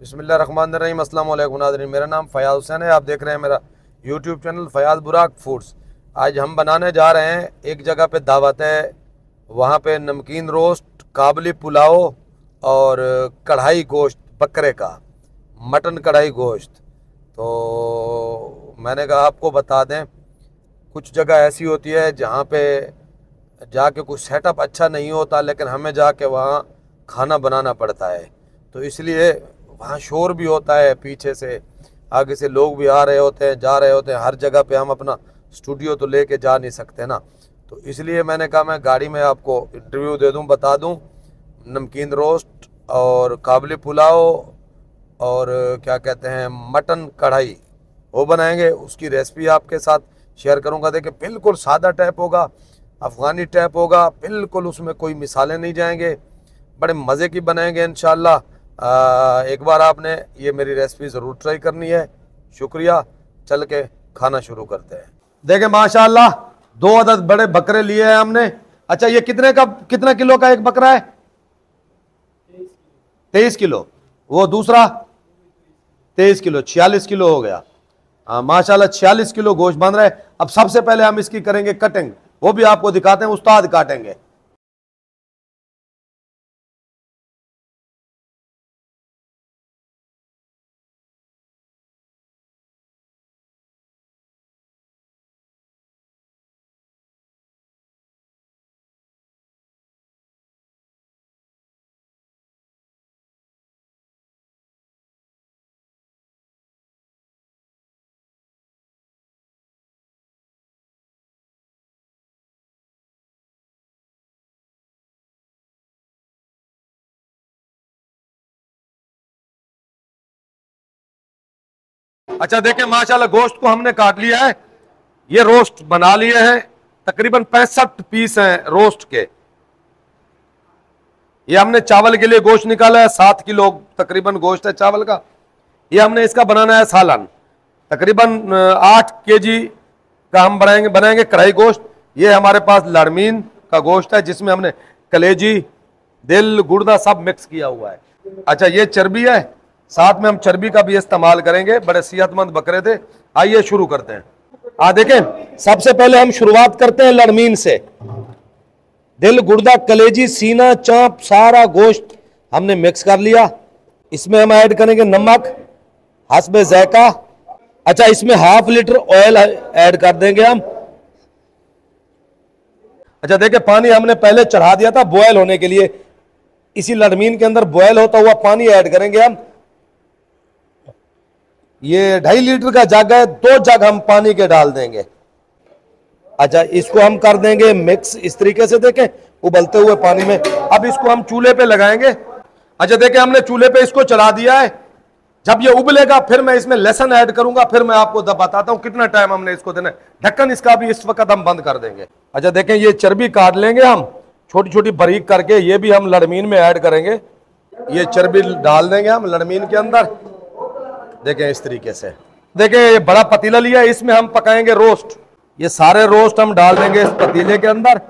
बिस्मिल्लाहिर्रहमानिर्रहीम। अस्सलाम वालेकुम नाज़रीन, मेरा नाम फ़याज़ हुसैन है। आप देख रहे हैं मेरा यूट्यूब चैनल फ़याज़ बुराक फूड्स। आज हम बनाने जा रहे हैं, एक जगह पे दावत है, वहाँ पे नमकीन रोस्ट, काबली पुलाव और कढ़ाई गोश्त बकरे का, मटन कढ़ाई गोश्त। तो मैंने कहा आपको बता दें, कुछ जगह ऐसी होती है जहाँ पे जाके कुछ सेटअप अच्छा नहीं होता, लेकिन हमें जाके वहाँ खाना बनाना पड़ता है। तो इसलिए वहाँ शोर भी होता है, पीछे से आगे से लोग भी आ रहे होते हैं, जा रहे होते हैं। हर जगह पे हम अपना स्टूडियो तो लेके जा नहीं सकते ना, तो इसलिए मैंने कहा मैं गाड़ी में आपको इंटरव्यू दे दूं, बता दूं। नमकीन रोस्ट और काबली पुलाव और क्या कहते हैं मटन कढ़ाई, वो बनाएंगे। उसकी रेसिपी आपके साथ शेयर करूंगा। देखिए, बिल्कुल सादा टाइप होगा, अफ़गानी टाइप होगा, बिल्कुल उसमें कोई मिसाले नहीं जाएंगे, बड़े मज़े की बनाएंगे इंशाल्लाह। एक बार आपने ये मेरी रेसिपी ज़रूर ट्राई करनी है। शुक्रिया। चल के खाना शुरू करते हैं। देखें माशाल्लाह, 2 अदद बड़े बकरे लिए हैं हमने। अच्छा, ये कितना किलो का एक बकरा है? 23 किलो। वो दूसरा 23 किलो, 46 किलो हो गया। हाँ माशाल्लाह, 46 किलो गोश्त बन रहा है। अब सबसे पहले हम इसकी करेंगे कटिंग, वो भी आपको दिखाते हैं, उस्ताद काटेंगे। अच्छा देखें माशाल्लाह, गोश्त को हमने काट लिया है। ये रोस्ट बना लिए हैं, तकरीबन 65 पीस हैं रोस्ट के। ये हमने चावल के लिए गोश्त निकाला है, 7 किलो तकरीबन गोश्त है चावल का। ये हमने इसका बनाना है सालन, तकरीबन 8 केजी का हम बनाएंगे कढ़ाई गोश्त। ये हमारे पास लड़मीन का गोश्त है, जिसमें हमने कलेजी, दिल, गुर्दा सब मिक्स किया हुआ है। अच्छा, ये चर्बी है, साथ में हम चर्बी का भी इस्तेमाल करेंगे। बड़े सेहतमंद बकरे थे। आइए शुरू करते हैं। देखें, सबसे पहले हम शुरुआत करते हैं लड़मीन से। दिल, गुर्दा, कलेजी, सीना, चांप, सारा गोश्त हमने मिक्स कर लिया। इसमें हम ऐड करेंगे नमक हस्बे जायका। अच्छा, इसमें ½ लीटर ऑयल ऐड कर देंगे हम। अच्छा देखिए, पानी हमने पहले चढ़ा दिया था बॉयल होने के लिए। इसी लड़मीन के अंदर बॉयल होता हुआ पानी ऐड करेंगे हम। ये 2.5 लीटर का जग है, 2 जग हम पानी के डाल देंगे। अच्छा, इसको हम कर देंगे मिक्स इस तरीके से। देखें, उबलते हुए पानी में अब इसको हम चूल्हे पे लगाएंगे। अच्छा देखें, हमने चूल्हे पे इसको चला दिया है। जब ये उबलेगा फिर मैं इसमें लहसुन ऐड करूंगा, फिर मैं आपको बताता हूं कितना टाइम हमने इसको देना है। ढक्कन इसका भी इस वक्त हम बंद कर देंगे। अच्छा देखें, ये चर्बी काट लेंगे हम छोटी छोटी बारीक करके, ये भी हम लड़मीन में ऐड करेंगे। ये चर्बी डाल देंगे हम लड़मीन के अंदर। देखें इस तरीके से। देखें, ये बड़ा पतीला लिया है, इसमें हम पकाएंगे रोस्ट। ये सारे रोस्ट हम डाल देंगे इस पतीले के अंदर।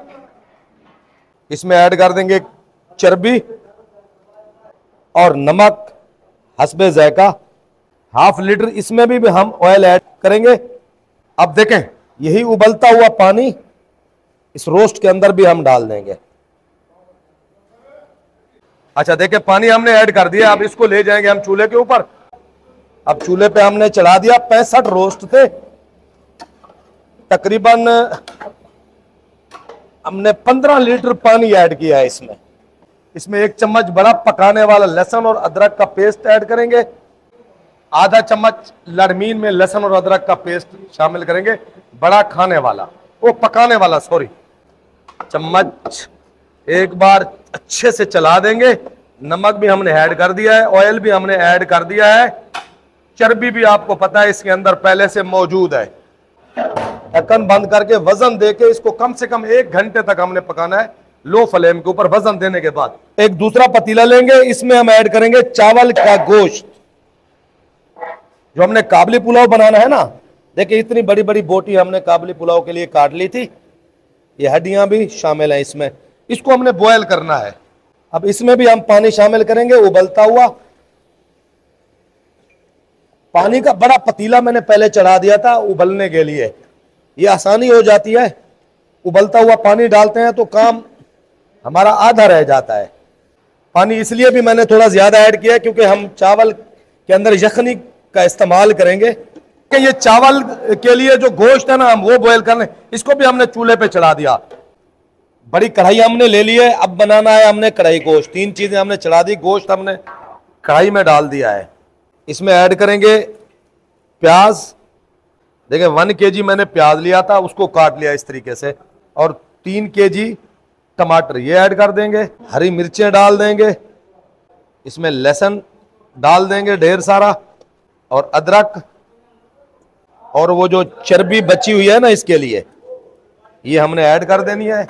इसमें ऐड कर देंगे चर्बी और नमक हस्बे जायका, ½ लीटर इसमें भी हम ऑयल ऐड करेंगे। अब देखें, यही उबलता हुआ पानी इस रोस्ट के अंदर भी हम डाल देंगे। अच्छा देखें, पानी हमने ऐड कर दिया। अब इसको ले जाएंगे हम चूल्हे के ऊपर। अब चूल्हे पे हमने चढ़ा दिया। 65 रोस्ट थे, तकरीबन हमने 15 लीटर पानी ऐड किया है इसमें। इसमें 1 चम्मच बड़ा पकाने वाला लहसुन और अदरक का पेस्ट ऐड करेंगे। ½ चम्मच लड़मीन में लहसुन और अदरक का पेस्ट शामिल करेंगे, बड़ा खाने वाला, वो पकाने वाला, सॉरी। चम्मच एक बार अच्छे से चला देंगे। नमक भी हमने ऐड कर दिया है, ऑयल भी हमने ऐड कर दिया है, चर्बी भी आपको पता है इसके अंदर पहले से मौजूद है। ढक्कन बंद करके वजन देके इसको कम से कम 1 घंटे तक हमने पकाना है, लो फ्लेम के ऊपर। वजन देने के बाद एक दूसरा पतीला लेंगे, इसमें हम ऐड करेंगे चावल का गोश्त, जो हमने काबली पुलाव बनाना है ना। देखिए, इतनी बड़ी बड़ी बोटी हमने काबली पुलाव के लिए काट ली थी। ये हड्डियां भी शामिल हैं इसमें। इसको हमने बॉयल करना है। अब इसमें भी हम पानी शामिल करेंगे उबलता हुआ। पानी का बड़ा पतीला मैंने पहले चढ़ा दिया था उबलने के लिए, ये आसानी हो जाती है। उबलता हुआ पानी डालते हैं तो काम हमारा आधा रह जाता है। पानी इसलिए भी मैंने थोड़ा ज्यादा ऐड किया क्योंकि हम चावल के अंदर यखनी का इस्तेमाल करेंगे। कि ये चावल के लिए जो गोश्त है ना, हम वो बॉयल कर लें। इसको भी हमने चूल्हे पे चढ़ा दिया। बड़ी कढ़ाई हमने ले ली है, अब बनाना है हमने कढ़ाई गोश्त। 3 चीजें हमने चढ़ा दी, गोश्त हमने कढ़ाई में डाल दिया है। इसमें ऐड करेंगे प्याज। देखिए 1 kg मैंने प्याज लिया था, उसको काट लिया इस तरीके से, और 3 kg टमाटर ये ऐड कर देंगे। हरी मिर्चें डाल देंगे, इसमें लहसुन डाल देंगे ढेर सारा, और अदरक, और वो जो चर्बी बची हुई है ना इसके लिए ये हमने ऐड कर देनी है।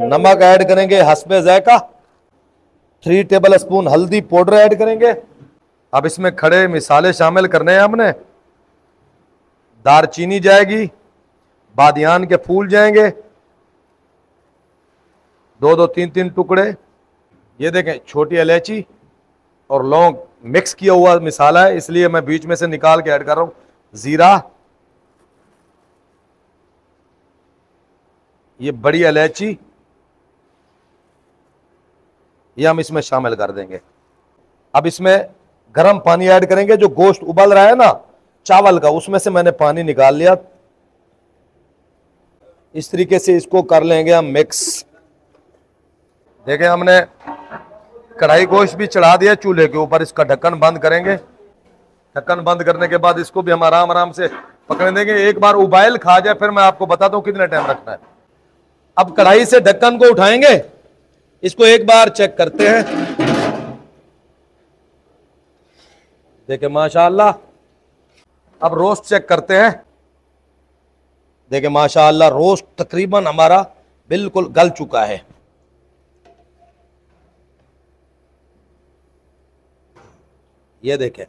नमक ऐड करेंगे हस्बे जायका। 3 टेबलस्पून हल्दी पाउडर ऐड करेंगे। अब इसमें खड़े मिसाले शामिल करने हैं हमने। दारचीनी जाएगी, बादियान के फूल जाएंगे 2-2 3-3 टुकड़े। ये देखें छोटी इलायची और लौंग मिक्स किया हुआ मिसाला है, इसलिए मैं बीच में से निकाल के ऐड कर रहा हूं। जीरा, ये बड़ी इलायची, ये हम इसमें शामिल कर देंगे। अब इसमें गर्म पानी ऐड करेंगे। जो गोश्त उबल रहा है ना चावल का, उसमें से मैंने पानी निकाल लिया। इस तरीके से इसको कर लेंगे हम मिक्स। देखिए हमने कढ़ाई गोश्त भी चढ़ा दिया चूल्हे के ऊपर। इसका ढक्कन बंद करेंगे। ढक्कन बंद करने के बाद इसको भी हम आराम आराम से पकड़ने देंगे। एक बार उबाइल खा जाए फिर मैं आपको बताता हूं कितना टाइम रखना है। अब कढ़ाई से ढक्कन को उठाएंगे, इसको एक बार चेक करते हैं। देखिए माशाअल्लाह। अब रोस्ट चेक करते हैं। देखिए माशाअल्लाह रोस्ट तकरीबन हमारा बिल्कुल गल चुका है। ये देखें,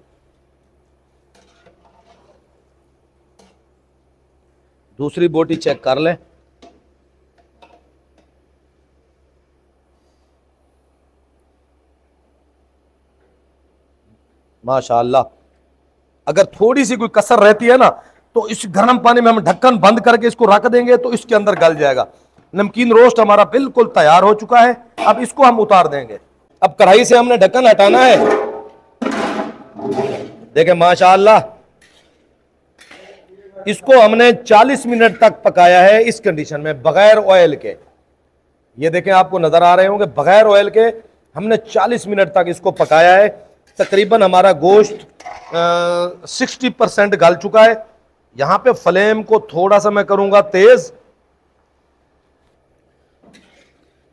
दूसरी बोटी चेक कर लें। माशाअल्लाह। अगर थोड़ी सी कोई कसर रहती है ना तो इस गर्म पानी में हम ढक्कन बंद करके इसको रख देंगे तो इसके अंदर गल जाएगा। नमकीन रोस्ट हमारा बिल्कुल तैयार हो चुका है। अब इसको हम उतार देंगे। अब कढ़ाई से हमने ढक्कन हटाना है। देखें माशाअल्लाह, इसको हमने 40 मिनट तक पकाया है इस कंडीशन में, बगैर ऑयल के। ये देखें आपको नजर आ रहे होंगे, बगैर ऑयल के हमने 40 मिनट तक इसको पकाया है। तकरीबन हमारा गोश्त 60% गल चुका है। यहां पे फ्लेम को थोड़ा सा मैं करूंगा तेज,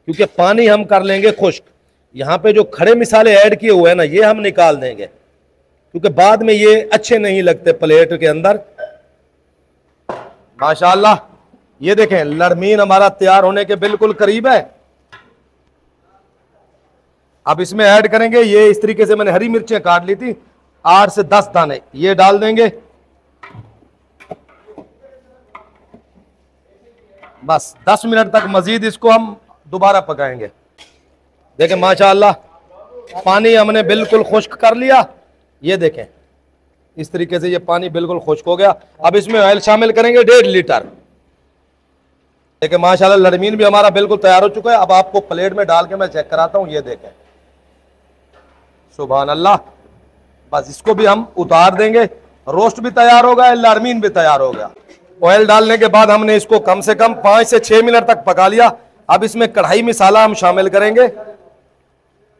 क्योंकि पानी हम कर लेंगे खुश्क। यहां पे जो खड़े मिसाले ऐड किए हुए हैं ना ये हम निकाल देंगे, क्योंकि बाद में ये अच्छे नहीं लगते प्लेट के अंदर। माशाअल्लाह ये देखें लरमीन हमारा तैयार होने के बिल्कुल करीब है। अब इसमें ऐड करेंगे, ये इस तरीके से मैंने हरी मिर्चें काट ली थी 8 से 10 दाने, ये डाल देंगे। बस 10 मिनट तक मजीद इसको हम दोबारा पकाएंगे। देखें माशाअल्लाह पानी हमने बिल्कुल खुश्क कर लिया। ये देखें इस तरीके से ये पानी बिल्कुल खुश्क हो गया। अब इसमें ऑयल शामिल करेंगे 1.5 लीटर। देखें माशाअल्लाह लरमीन भी हमारा बिल्कुल तैयार हो चुका है। अब आपको प्लेट में डाल के मैं चेक कराता हूं। ये देखें सुभान अल्लाह। बस इसको भी हम उतार देंगे। रोस्ट भी तैयार हो गया, लरमीन भी तैयार हो गया। ऑयल डालने के बाद हमने इसको कम से कम 5 से 6 मिनट तक पका लिया। अब इसमें कढ़ाई मसाला हम शामिल करेंगे।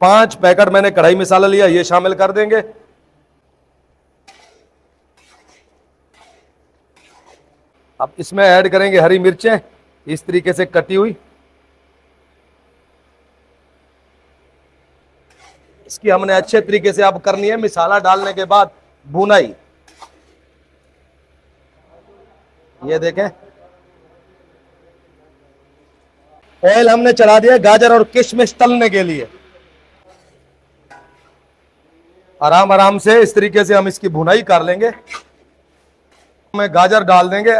5 पैकेट मैंने कढ़ाई मसाला लिया, ये शामिल कर देंगे। अब इसमें ऐड करेंगे हरी मिर्चें इस तरीके से कटी हुई। इसकी हमने अच्छे तरीके से अब करनी है मसाला डालने के बाद भुनाई। ये देखें ऑयल हमने चढ़ा दिया गाजर और किशमिश तलने के लिए। आराम आराम से इस तरीके से हम इसकी भुनाई कर लेंगे। हमें गाजर डाल देंगे।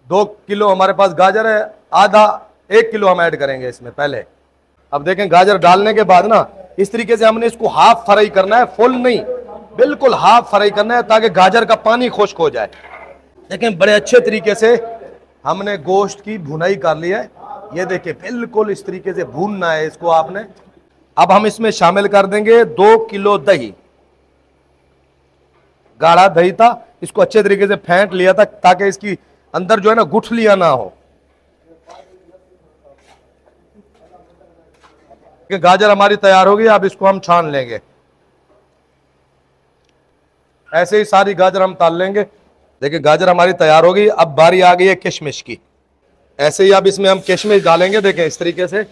2 किलो हमारे पास गाजर है, आधा 1 किलो हम ऐड करेंगे इसमें पहले। अब देखें गाजर डालने के बाद ना इस तरीके से हमने इसको हाफ फ्राई करना है, फुल नहीं, बिल्कुल हाफ फ्राई करना है ताकि गाजर का पानी खुश्क हो जाए। लेकिन बड़े अच्छे तरीके से हमने गोश्त की भुनाई कर ली है। ये देखिए बिल्कुल इस तरीके से भूनना है इसको आपने। अब हम इसमें शामिल कर देंगे 2 किलो दही। गाढ़ा दही था, इसको अच्छे तरीके से फेंट लिया था ताकि इसकी अंदर जो है ना गुठलियां ना हो। गाजर हमारी तैयार होगी, अब इसको हम छान लेंगे। ऐसे ही सारी गाजर हम तल लेंगे। देखिए गाजर हमारी तैयार होगी। अब बारी आ गई है किशमिश की। ऐसे ही अब इसमें हम किशमिश डालेंगे। देखें इस तरीके से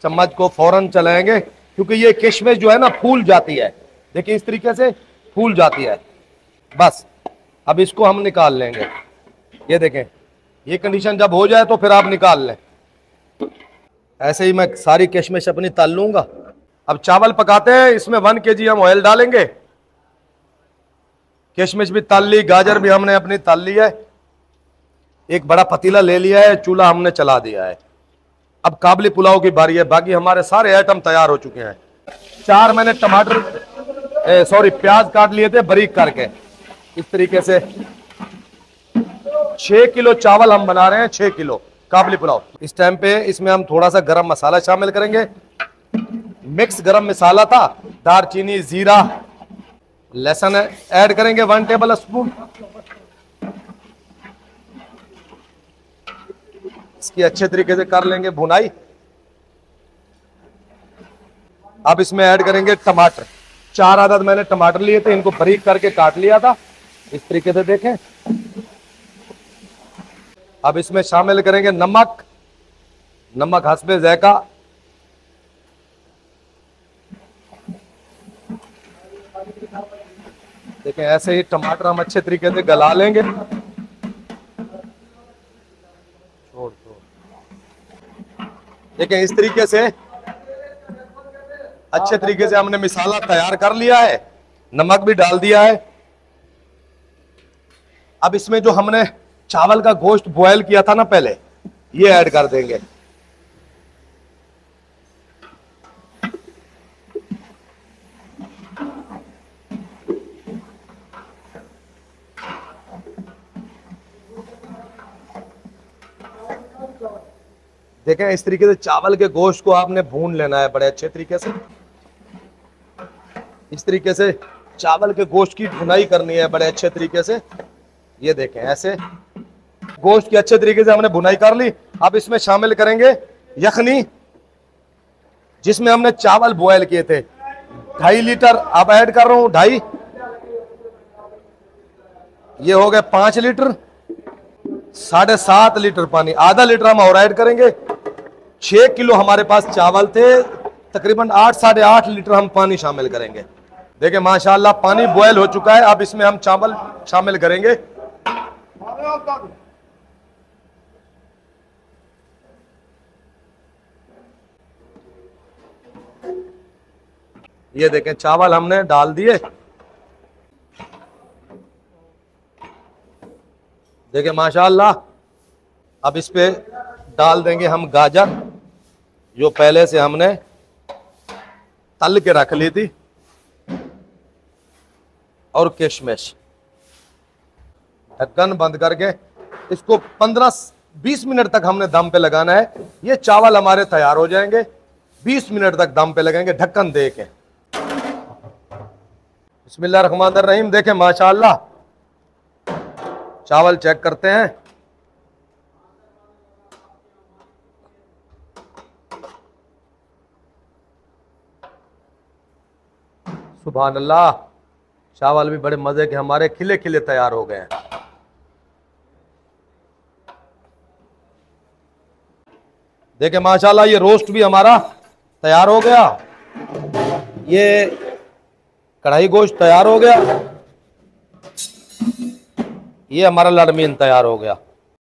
चम्मच को फौरन चलाएंगे क्योंकि ये किशमिश जो है ना फूल जाती है। देखिए इस तरीके से फूल जाती है। बस अब इसको हम निकाल लेंगे। ये देखें ये कंडीशन जब हो जाए तो फिर आप निकाल लें। ऐसे ही मैं सारी किशमिश अपनी तल लूंगा। अब चावल पकाते हैं। इसमें 1 kg हम ऑयल डालेंगे। किशमिश भी तल ली, गाजर भी हमने अपनी तल ली है। एक बड़ा पतीला ले लिया है, चूल्हा हमने चला दिया है। अब काबली पुलाव की बारी है। बाकी हमारे सारे आइटम तैयार हो चुके हैं। 4 मैंने प्याज काट लिए थे बारीक करके। इस तरीके से 6 किलो चावल हम बना रहे हैं, 6 किलो काबली पुलाव। इस टाइम पे इसमें हम थोड़ा सा गरम मसाला शामिल करेंगे। मिक्स गरम मसाला था, दालचीनी, जीरा, लहसुन ऐड करेंगे 1 टेबल स्पून। इसकी अच्छे तरीके से कर लेंगे भुनाई। अब इसमें ऐड करेंगे टमाटर। 4 अदद मैंने टमाटर लिए थे, इनको बारीक करके काट लिया था इस तरीके से। देखें अब इसमें शामिल करेंगे नमक। नमक हस्बे ज़ायका। देखें ऐसे ही टमाटर हम अच्छे तरीके से गला लेंगे। देखें इस तरीके से अच्छे तरीके से हमने मसाला तैयार कर लिया है। नमक भी डाल दिया है। अब इसमें जो हमने चावल का गोश्त बॉयल किया था ना पहले, ये ऐड कर देंगे। देखें इस तरीके से चावल के गोश्त को आपने भून लेना है बड़े अच्छे तरीके से। इस तरीके से चावल के गोश्त की भुनाई करनी है बड़े अच्छे तरीके से। ये देखें ऐसे गोश्त की अच्छे तरीके से हमने भुनाई कर ली। अब इसमें शामिल करेंगे यखनी, जिसमें हमने चावल बॉयल किए थे। 2.5 लीटर अब ऐड कर रहा हूं, 2.5। ये हो गए 5 लीटर, 7.5 लीटर पानी। आधा लीटर हम और ऐड करेंगे। 6 किलो हमारे पास चावल थे, तकरीबन 8 साढ़े 8 लीटर हम पानी शामिल करेंगे। देखिए माशाल्लाह पानी बॉयल हो चुका है। अब इसमें हम चावल शामिल करेंगे। ये देखें चावल हमने डाल दिए। देखिए माशाल्लाह। अब इस पे डाल देंगे हम गाजर, जो पहले से हमने तल के रख ली थी, और किशमिश। ढक्कन बंद करके इसको 15-20 मिनट तक हमने दम पे लगाना है। ये चावल हमारे तैयार हो जाएंगे। 20 मिनट तक दम पे लगाएंगे ढक्कन दे के। बिस्मिल्लाहिर्रहमानिर्रहीम। देखें माशाल्लाह चावल चेक करते हैं। सुभान अल्लाह, चावल भी बड़े मजे के हमारे खिले खिले तैयार हो गए हैं। देखें माशाल्लाह ये रोस्ट भी हमारा तैयार हो गया। ये कढ़ाई गोश्त तैयार हो गया। ये हमारा लड़मीन तैयार हो गया।